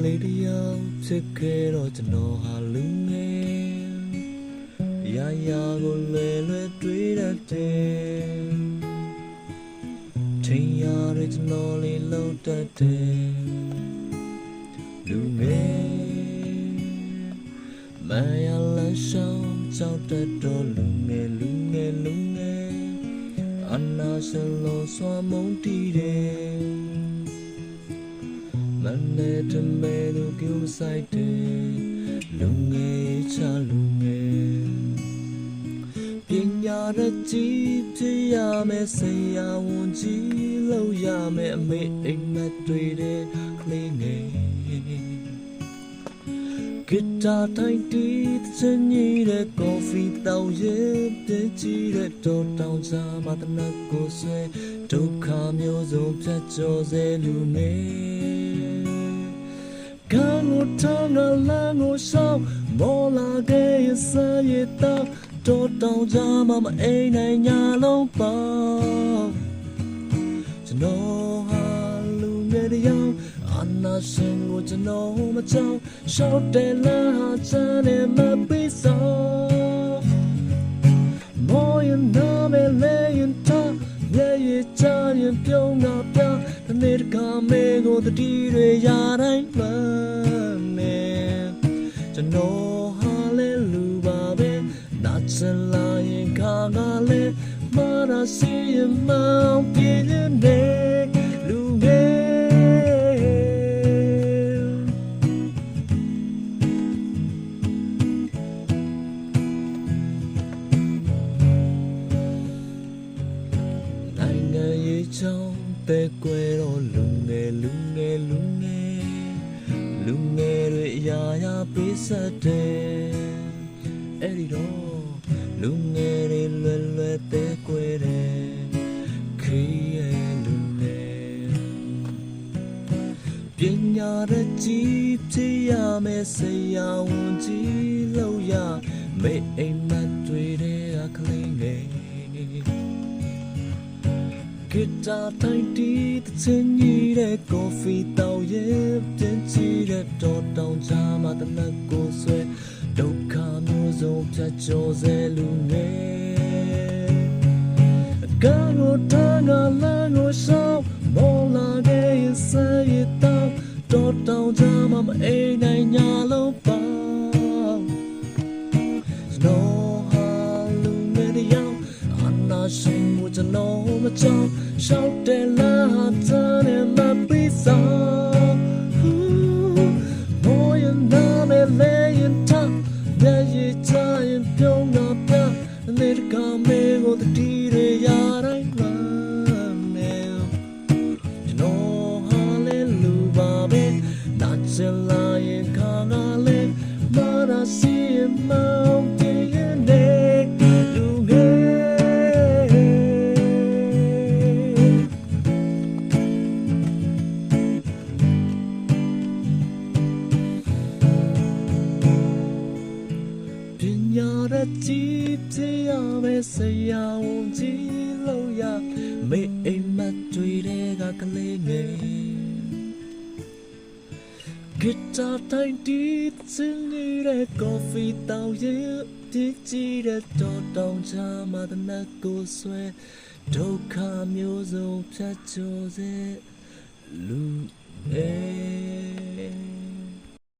လေးတယောက်ဖြစ်ခဲ့တော့ကျွန်တော်ဟာလူငယ်ရာရာကိုလွယ်လွယ်တွေးတတ်တယ်ထင်ရတဲ့ကျွန်တော်လေးလုံးတတ်တယ်လူငယ်မရလန်းရှောင်းကြောက်တတ်တော့လူငယ်အနာရှလုံးစွာမုန်းတီးတယ်မနဲ့တမဲတို့ကြိုးဆိုင်တယ်လူငယ်ချလူငယ်ပညာရကြီးဖြစ်ရမယ်ဆရာဝန်ကြီးလုပ်ရမယ်အမေအိမ်မက်တွေတဲ့ကလေးငယ်ဂီတာထိုင်တီးစင်ကြီးတဲ့ကော်ဖီတောင်းရဲ့ပြည့်ကြီးတဲ့တော်တောင်စားမတနတ်ကိုဆွဲဒုက္ခမျိုးစုံဖြတ်ကျော်စေလူငယ်ကံကိုထောင်းကလမ်းကိုရှောင်းမောလာခဲ့ရစရတော့တော်တောင်စားမမအိမ်နိုင်ညာလုံးပေါင်းကျွန်တော်ဟာလူငယ်တယောက်အနာရှင်ကိုကျွန်တော်မကြောက်ရှောက်တယ်လားဟာချမ်းနဲ့မပြီးစောမောရင်နာမဲလဲရင်ထားရဲ့ရချရင်ပြုံးတာပြတနေ့တခါမဲကိုတတိတွေရတိုင်းမှမယ်ကျွန်တော်ဟာလဲလူပါပဲနာချလာရင်ခါကလဲမာရစီမောင်ပြင်းနေလူငယ်ချောင်းပဲကွယ်တော့လူငယ်တွေအရာရာပေးဆက်တယ်အဲ့ဒီတော့လူငယ်တွေလွယ်လွယ်ပဲကွယ်တယ်ခေရဲ့လူငယ်ပညာရကြီးဖြစ်ရမယ်ဆရာဝန်ကြီးလို့ရမေအိမ်မက်တွေတဲ့ကလေးငယ်ဂီတာထိုင်တီးစင်ကြီးတဲ့ကော်ဖီတောင်းရဲ့ပြင်းကြီးတဲ့တော်တောင်ကြားမှာတနတ်ကိုဆွဲဒုက္ခမျိုးစုံဖြတ်ကျော်စေလူငယ်အကံကိုတန်းကလမ်းကိုရှောင်းမောလာခဲ့ရစရတော့တော်တောင်ကြားမှာမအိမ်နိုင်ညာလုံးပေါင်းကျွန်တော်ဟာလူငယ်တယောက်အနာရှင်ကိုကျွန်တော်မကြောက်ရှောက်တယ်လားဟာတန်းနဲ့မပြီးစောမောရင်နာမဲလဲရင်ထားရဲ့ရချရင်ပြုံးတာပြနေတကမဲကိုတတိတွေရတိုင်းမှမယ်ကျွန်တော်ဟာလဲလူပါပဲနာချလာရင်ခါကလဲမာရစီမောင်ပြင်းနေလူငယ်ကြီးဖြစ်ရမယ်ဆရာဝန်ကြီးလို့ရမေအိမ်မက်တွေတဲ့ကလေးငယ်ဂီတာထိုင်တီးစင်နေတဲ့ကော်ဖီတောင်းရဲ့ပြည့်ကြီးတဲ့တော်တောင်ချမ်းမှာတနတ်ကိုဆွဲဒုက္ခမျိုးစုံဖြတ်ကျော်စေလူငယ်